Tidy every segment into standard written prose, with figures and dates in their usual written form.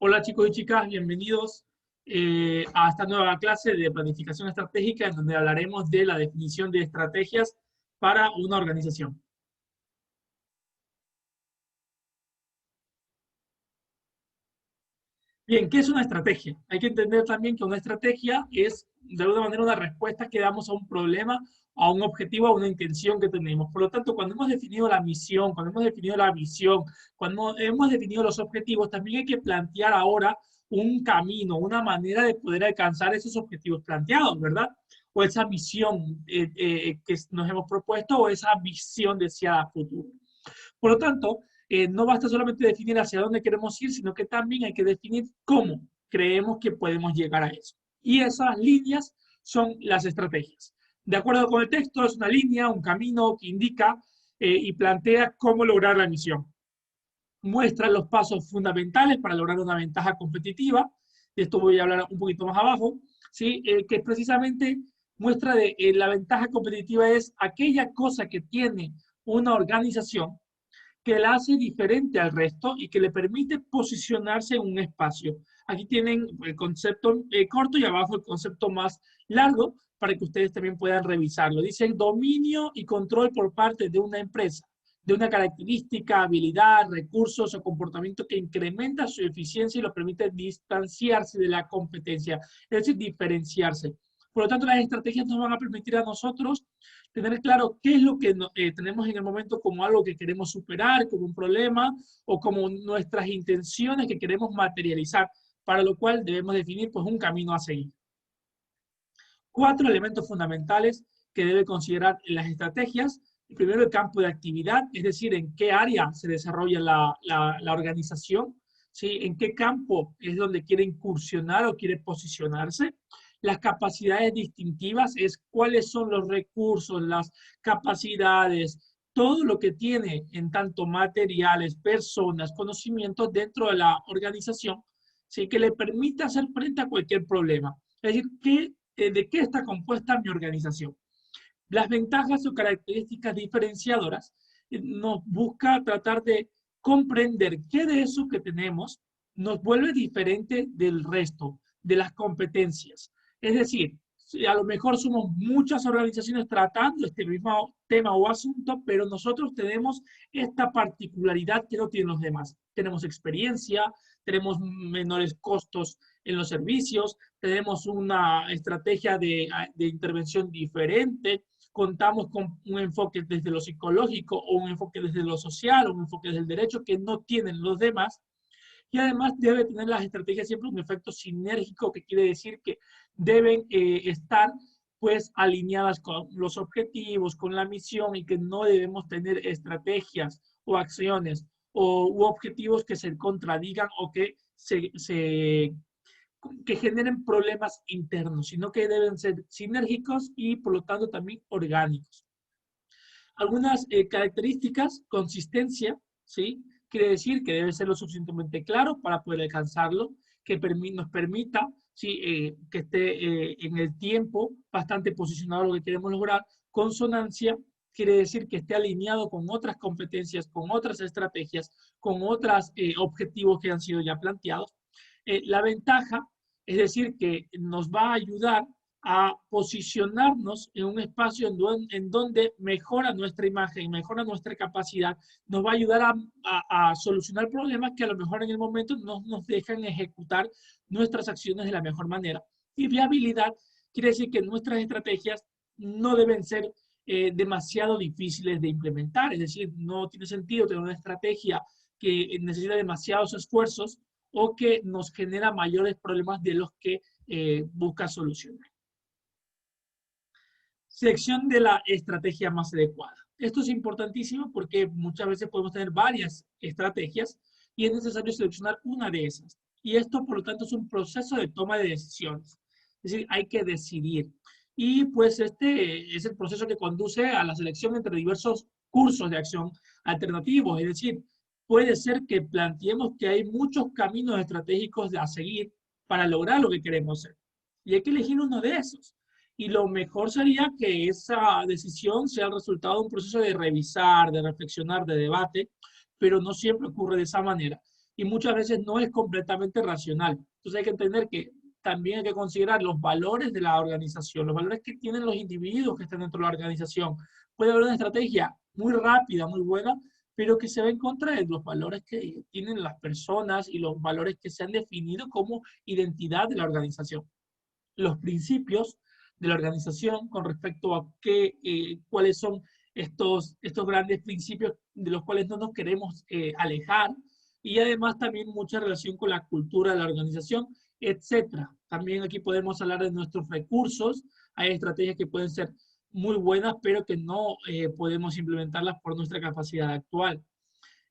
Hola chicos y chicas, bienvenidos a esta nueva clase de planificación estratégica en donde hablaremos de la definición de estrategias para una organización. Bien, ¿qué es una estrategia? Hay que entender también que una estrategia es de alguna manera una respuesta que damos a un problema, a un objetivo, a una intención que tenemos. Por lo tanto, cuando hemos definido la misión, cuando hemos definido la visión, cuando hemos definido los objetivos, también hay que plantear ahora un camino, una manera de poder alcanzar esos objetivos planteados, ¿verdad? O esa misión que nos hemos propuesto o esa visión deseada a futuro. Por lo tanto, no basta solamente definir hacia dónde queremos ir, sino que también hay que definir cómo creemos que podemos llegar a eso. Y esas líneas son las estrategias. De acuerdo con el texto, es una línea, un camino que indica y plantea cómo lograr la misión. Muestra los pasos fundamentales para lograr una ventaja competitiva. De esto voy a hablar un poquito más abajo, ¿sí? Que precisamente muestra de la ventaja competitiva es aquella cosa que tiene una organización que la hace diferente al resto y que le permite posicionarse en un espacio. Aquí tienen el concepto corto y abajo el concepto más largo para que ustedes también puedan revisarlo. Dice dominio y control por parte de una empresa de una característica, habilidad, recursos o comportamiento que incrementa su eficiencia y lo permite distanciarse de la competencia, es decir, diferenciarse. Por lo tanto, las estrategias nos van a permitir a nosotros tener claro qué es lo que tenemos en el momento como algo que queremos superar, como un problema o como nuestras intenciones que queremos materializar, para lo cual debemos definir pues un camino a seguir. 4 elementos fundamentales que debe considerar en las estrategias. Primero, el campo de actividad, es decir, en qué área se desarrolla la organización, ¿sí? En qué campo es donde quiere incursionar o quiere posicionarse. Las capacidades distintivas es cuáles son los recursos, las capacidades, todo lo que tiene en tanto materiales, personas, conocimientos dentro de la organización, ¿sí? Que le permita hacer frente a cualquier problema. Es decir, ¿de qué está compuesta mi organización? Las ventajas o características diferenciadoras nos busca tratar de comprender qué de eso que tenemos nos vuelve diferente del resto, de las competencias. Es decir, a lo mejor somos muchas organizaciones tratando este mismo tema o asunto, pero nosotros tenemos esta particularidad que no tienen los demás. Tenemos experiencia, tenemos menores costos en los servicios, tenemos una estrategia de intervención diferente, contamos con un enfoque desde lo psicológico o un enfoque desde lo social o un enfoque desde el derecho que no tienen los demás. Y además debe tener las estrategias siempre un efecto sinérgico, que quiere decir que deben estar pues alineadas con los objetivos, con la misión, y que no debemos tener estrategias o acciones u objetivos que se contradigan o que que generen problemas internos, sino que deben ser sinérgicos y por lo tanto también orgánicos. Algunas características, consistencia, ¿sí? Quiere decir que debe ser lo suficientemente claro para poder alcanzarlo, que nos permita, ¿sí? Que esté en el tiempo bastante posicionado a lo que queremos lograr. Consonancia quiere decir que esté alineado con otras competencias, con otras estrategias, con otros objetivos que han sido ya planteados. La ventaja, es decir, que nos va a ayudar a posicionarnos en un espacio en donde mejora nuestra imagen, mejora nuestra capacidad, nos va a ayudar a solucionar problemas que a lo mejor en el momento no nos dejan ejecutar nuestras acciones de la mejor manera. Y viabilidad quiere decir que nuestras estrategias no deben ser demasiado difíciles de implementar, es decir, no tiene sentido tener una estrategia que necesita demasiados esfuerzos o que nos genera mayores problemas de los que busca solucionar. Selección de la estrategia más adecuada. Esto es importantísimo porque muchas veces podemos tener varias estrategias y es necesario seleccionar una de esas. Y esto, por lo tanto, es un proceso de toma de decisiones. Es decir, hay que decidir. Y pues este es el proceso que conduce a la selección entre diversos cursos de acción alternativos. Es decir, puede ser que planteemos que hay muchos caminos estratégicos a seguir para lograr lo que queremos hacer. Y hay que elegir uno de esos. Y lo mejor sería que esa decisión sea el resultado de un proceso de revisar, de reflexionar, de debate, pero no siempre ocurre de esa manera. y muchas veces no es completamente racional. Entonces hay que entender que también hay que considerar los valores de la organización, los valores que tienen los individuos que están dentro de la organización. Puede haber una estrategia muy rápida, muy buena, pero que se va en contra de los valores que tienen las personas y los valores que se han definido como identidad de la organización. Los principios de la organización con respecto a cuáles son estos grandes principios de los cuales no nos queremos alejar, y además también mucha relación con la cultura de la organización, etcétera. También aquí podemos hablar de nuestros recursos. Hay estrategias que pueden ser muy buenas, pero que no podemos implementarlas por nuestra capacidad actual.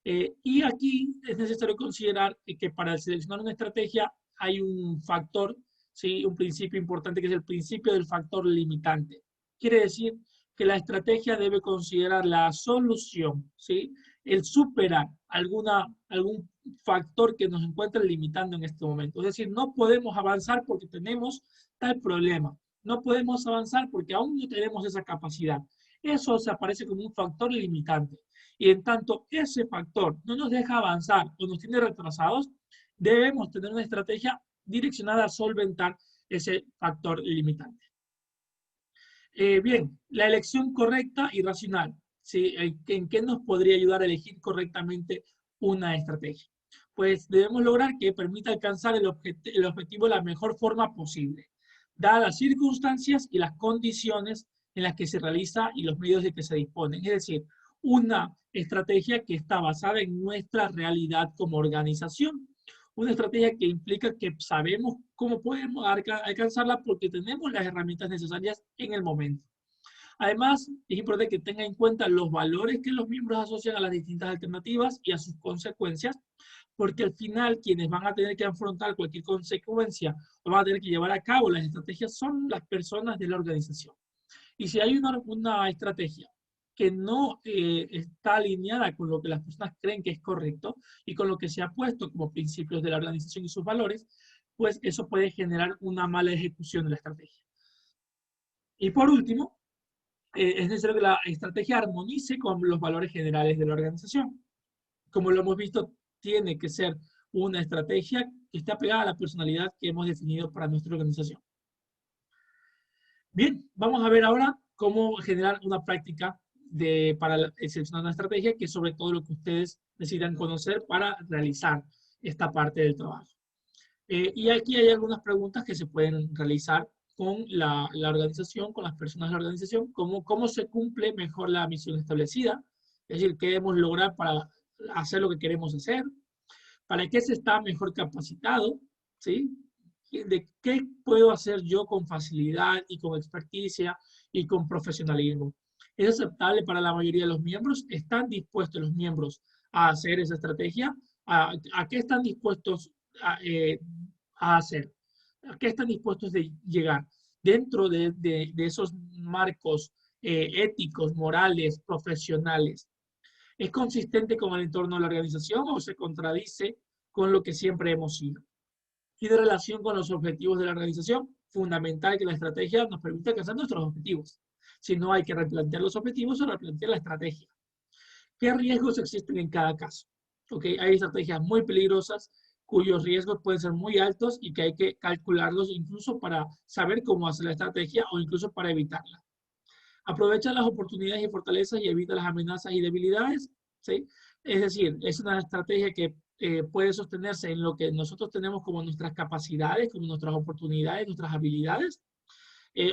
Y aquí es necesario considerar que para seleccionar una estrategia hay un factor, ¿sí? Un principio importante que es el principio del factor limitante. Quiere decir que la estrategia debe considerar la solución, ¿sí? El superar algún factor que nos encuentre limitando en este momento. Es decir, no podemos avanzar porque tenemos tal problema. No podemos avanzar porque aún no tenemos esa capacidad. Eso se aparece como un factor limitante. Y en tanto ese factor no nos deja avanzar o nos tiene retrasados, debemos tener una estrategia direccionada a solventar ese factor limitante. Bien, la elección correcta y racional. ¿Sí? ¿En qué nos podría ayudar a elegir correctamente una estrategia? Pues debemos lograr que permita alcanzar el objetivo de la mejor forma posible, dadas las circunstancias y las condiciones en las que se realiza y los medios de que se disponen. Es decir, una estrategia que está basada en nuestra realidad como organización. Una estrategia que implica que sabemos cómo podemos alcanzarla porque tenemos las herramientas necesarias en el momento. Además, es importante que tenga en cuenta los valores que los miembros asocian a las distintas alternativas y a sus consecuencias, porque al final quienes van a tener que afrontar cualquier consecuencia o van a tener que llevar a cabo las estrategias son las personas de la organización. Y si hay una estrategia que no está alineada con lo que las personas creen que es correcto y con lo que se ha puesto como principios de la organización y sus valores, pues eso puede generar una mala ejecución de la estrategia. Y por último, es necesario que la estrategia armonice con los valores generales de la organización. Como lo hemos visto, tiene que ser una estrategia que esté apegada a la personalidad que hemos definido para nuestra organización. Bien, vamos a ver ahora cómo generar una práctica para seleccionar una estrategia, que es sobre todo lo que ustedes decidan conocer para realizar esta parte del trabajo. Y aquí hay algunas preguntas que se pueden realizar con la organización, con las personas de la organización, cómo se cumple mejor la misión establecida, es decir, qué debemos lograr para hacer lo que queremos hacer, para qué se está mejor capacitado, ¿sí? De qué puedo hacer yo con facilidad y con experticia y con profesionalismo. ¿Es aceptable para la mayoría de los miembros? ¿Están dispuestos los miembros a hacer esa estrategia? ¿A qué están dispuestos a hacer? ¿A qué están dispuestos de llegar? Dentro de esos marcos éticos, morales, profesionales. ¿Es consistente con el entorno de la organización o se contradice con lo que siempre hemos sido? ¿Tiene relación con los objetivos de la organización? Fundamental que la estrategia nos permita alcanzar nuestros objetivos. Si no, hay que replantear los objetivos o replantear la estrategia. ¿Qué riesgos existen en cada caso? ¿Okay? Hay estrategias muy peligrosas cuyos riesgos pueden ser muy altos y que hay que calcularlos incluso para saber cómo hacer la estrategia o incluso para evitarla. Aprovecha las oportunidades y fortalezas y evita las amenazas y debilidades, ¿sí? Es decir, es una estrategia que puede sostenerse en lo que nosotros tenemos como nuestras capacidades, como nuestras oportunidades, nuestras habilidades,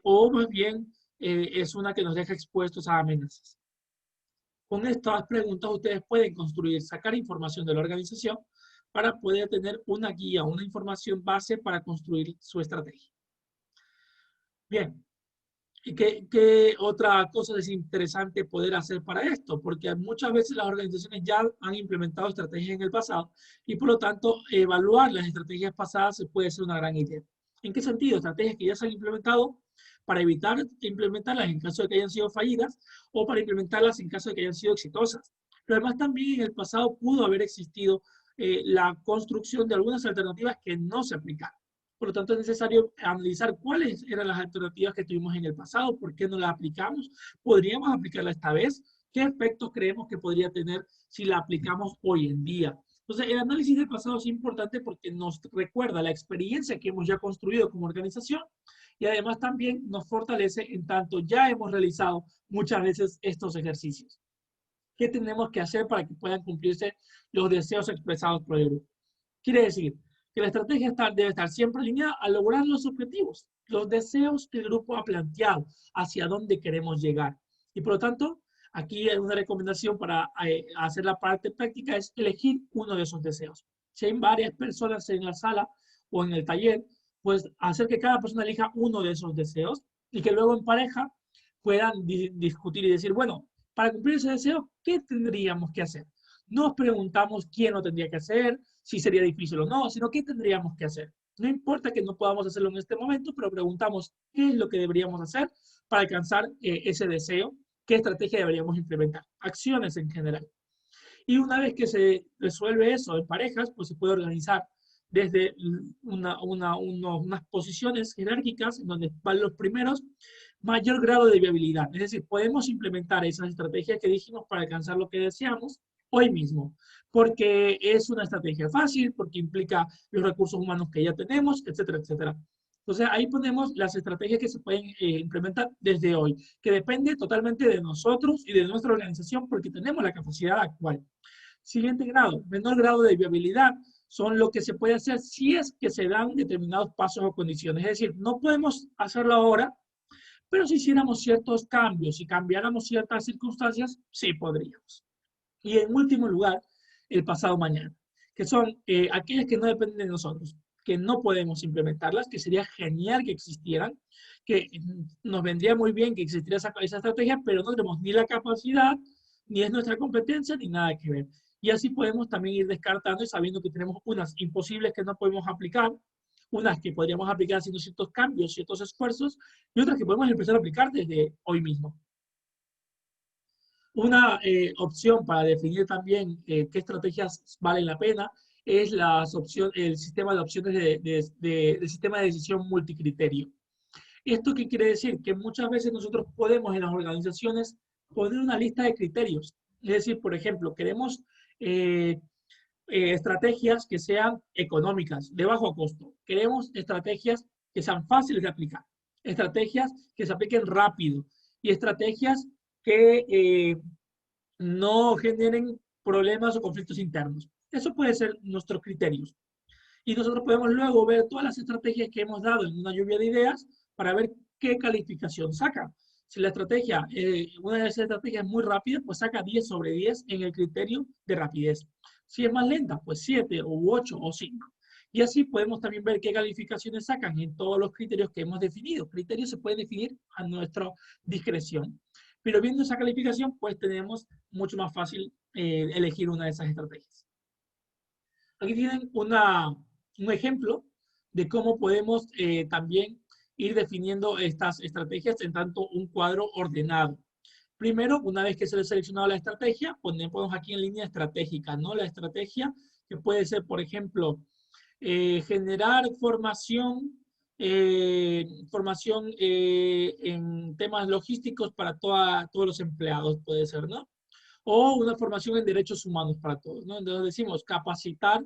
o más bien es una que nos deja expuestos a amenazas. Con estas preguntas ustedes pueden construir, sacar información de la organización para poder tener una guía, una información base para construir su estrategia. Bien, ¿y qué otra cosa es interesante poder hacer para esto? Porque muchas veces las organizaciones ya han implementado estrategias en el pasado y por lo tanto evaluar las estrategias pasadas puede ser una gran idea. ¿En qué sentido? Estrategias que ya se han implementado para evitar implementarlas en caso de que hayan sido fallidas o para implementarlas en caso de que hayan sido exitosas. Pero además también en el pasado pudo haber existido la construcción de algunas alternativas que no se aplicaron. Por lo tanto, es necesario analizar cuáles eran las alternativas que tuvimos en el pasado, por qué no las aplicamos, podríamos aplicarla esta vez, qué efectos creemos que podría tener si la aplicamos hoy en día. Entonces, el análisis del pasado es importante porque nos recuerda la experiencia que hemos ya construido como organización y además también nos fortalece en tanto ya hemos realizado muchas veces estos ejercicios. ¿Qué tenemos que hacer para que puedan cumplirse los deseos expresados por el grupo? Quiere decir que la estrategia debe estar siempre alineada a lograr los objetivos, los deseos que el grupo ha planteado, hacia dónde queremos llegar. Y por lo tanto, aquí hay una recomendación para hacer la parte práctica, es elegir uno de esos deseos. Si hay varias personas en la sala o en el taller, pues hacer que cada persona elija uno de esos deseos y que luego en pareja puedan discutir y decir, bueno, para cumplir ese deseo, ¿qué tendríamos que hacer? No nos preguntamos quién lo tendría que hacer, si sería difícil o no, sino qué tendríamos que hacer. No importa que no podamos hacerlo en este momento, pero preguntamos qué es lo que deberíamos hacer para alcanzar ese deseo, qué estrategia deberíamos implementar, acciones en general. Y una vez que se resuelve eso en parejas, pues se puede organizar desde unas posiciones jerárquicas en donde van los primeros, mayor grado de viabilidad. Es decir, podemos implementar esas estrategias que dijimos para alcanzar lo que deseamos hoy mismo, porque es una estrategia fácil, porque implica los recursos humanos que ya tenemos, etcétera, etcétera. Entonces ahí ponemos las estrategias que se pueden implementar desde hoy, que depende totalmente de nosotros y de nuestra organización porque tenemos la capacidad actual. Siguiente grado, menor grado de viabilidad, son lo que se puede hacer si es que se dan determinados pasos o condiciones. Es decir, no podemos hacerlo ahora, pero si hiciéramos ciertos cambios, si cambiáramos ciertas circunstancias, sí podríamos. Y en último lugar, el pasado mañana, que son aquellas que no dependen de nosotros, que no podemos implementarlas, que sería genial que existieran, que nos vendría muy bien que existiera esa estrategia, pero no tenemos ni la capacidad, ni es nuestra competencia, ni nada que ver. Y así podemos también ir descartando y sabiendo que tenemos unas imposibles que no podemos aplicar, unas que podríamos aplicar haciendo ciertos cambios, ciertos esfuerzos, y otras que podemos empezar a aplicar desde hoy mismo. Una opción para definir también qué estrategias valen la pena es el sistema de opciones del sistema de decisión multicriterio. ¿Esto qué quiere decir? Que muchas veces nosotros podemos en las organizaciones poner una lista de criterios. Es decir, por ejemplo, queremos estrategias que sean económicas, de bajo costo. Queremos estrategias que sean fáciles de aplicar, estrategias que se apliquen rápido y estrategias que no generen problemas o conflictos internos. Eso puede ser nuestros criterios. Y nosotros podemos luego ver todas las estrategias que hemos dado en una lluvia de ideas para ver qué calificación saca. Si la estrategia, una de esas estrategias es muy rápida, pues saca 10 sobre 10 en el criterio de rapidez. Si es más lenta, pues 7 u 8 o 5. Y así podemos también ver qué calificaciones sacan en todos los criterios que hemos definido. Criterios se pueden definir a nuestra discreción. Pero viendo esa calificación, pues tenemos mucho más fácil elegir una de esas estrategias. Aquí tienen un ejemplo de cómo podemos también ir definiendo estas estrategias en tanto un cuadro ordenado. Primero, una vez que se ha seleccionado la estrategia, ponemos aquí en línea estratégica, ¿no? La estrategia que puede ser, por ejemplo, generar formación en temas logísticos para todos los empleados, puede ser, ¿no? O una formación en derechos humanos para todos, ¿no? Entonces decimos capacitar,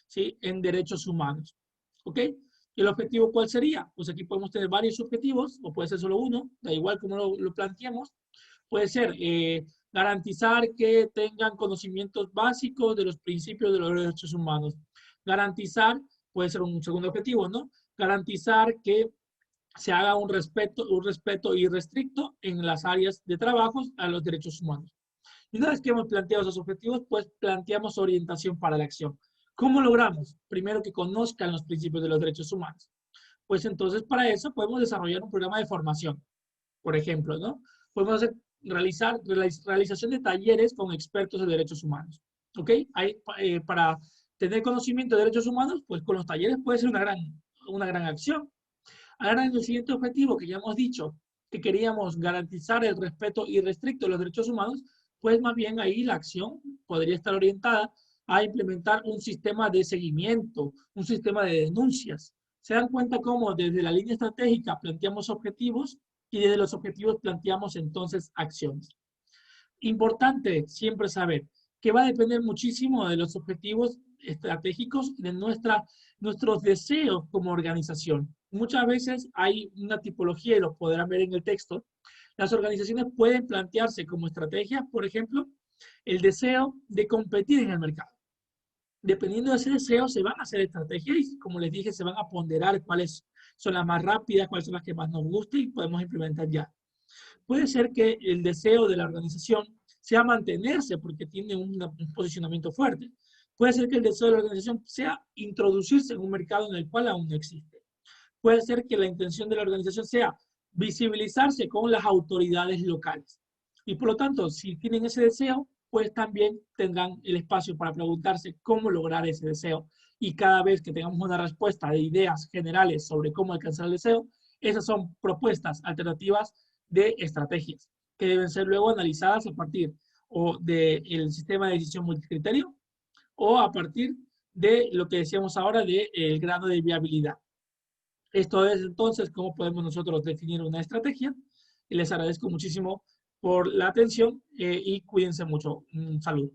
¿sí? En derechos humanos, ¿ok? ¿Y el objetivo cuál sería? Pues aquí podemos tener varios objetivos, o puede ser solo uno, da igual cómo lo planteemos. Puede ser garantizar que tengan conocimientos básicos de los principios de los derechos humanos. Garantizar, puede ser un segundo objetivo, ¿no? Garantizar que se haga un respeto irrestricto en las áreas de trabajo a los derechos humanos. Y una vez que hemos planteado esos objetivos, pues planteamos orientación para la acción. ¿Cómo logramos? Primero que conozcan los principios de los derechos humanos. Pues entonces para eso podemos desarrollar un programa de formación, por ejemplo, ¿no? Podemos realización de talleres con expertos de derechos humanos, ¿ok? Para tener conocimiento de derechos humanos, pues con los talleres puede ser una gran acción. Ahora en el siguiente objetivo que ya hemos dicho, que queríamos garantizar el respeto irrestricto de los derechos humanos, pues más bien ahí la acción podría estar orientada a implementar un sistema de seguimiento, un sistema de denuncias. Se dan cuenta cómo desde la línea estratégica planteamos objetivos y desde los objetivos planteamos entonces acciones. Importante siempre saber que va a depender muchísimo de los objetivos estratégicos y de nuestros deseos como organización. Muchas veces hay una tipología, y lo podrán ver en el texto, las organizaciones pueden plantearse como estrategias, por ejemplo, el deseo de competir en el mercado. Dependiendo de ese deseo, se van a hacer estrategias y, como les dije, se van a ponderar cuáles son las más rápidas, cuáles son las que más nos gusten y podemos implementar ya. Puede ser que el deseo de la organización sea mantenerse porque tiene un posicionamiento fuerte. Puede ser que el deseo de la organización sea introducirse en un mercado en el cual aún no existe. Puede ser que la intención de la organización sea visibilizarse con las autoridades locales. Y por lo tanto, si tienen ese deseo, pues también tendrán el espacio para preguntarse cómo lograr ese deseo. Y cada vez que tengamos una respuesta de ideas generales sobre cómo alcanzar el deseo, esas son propuestas alternativas de estrategias que deben ser luego analizadas a partir o del sistema de decisión multicriterio o a partir de lo que decíamos ahora del grado de viabilidad. Esto es entonces cómo podemos nosotros definir una estrategia. Y les agradezco muchísimo por la atención y cuídense mucho. Un saludo.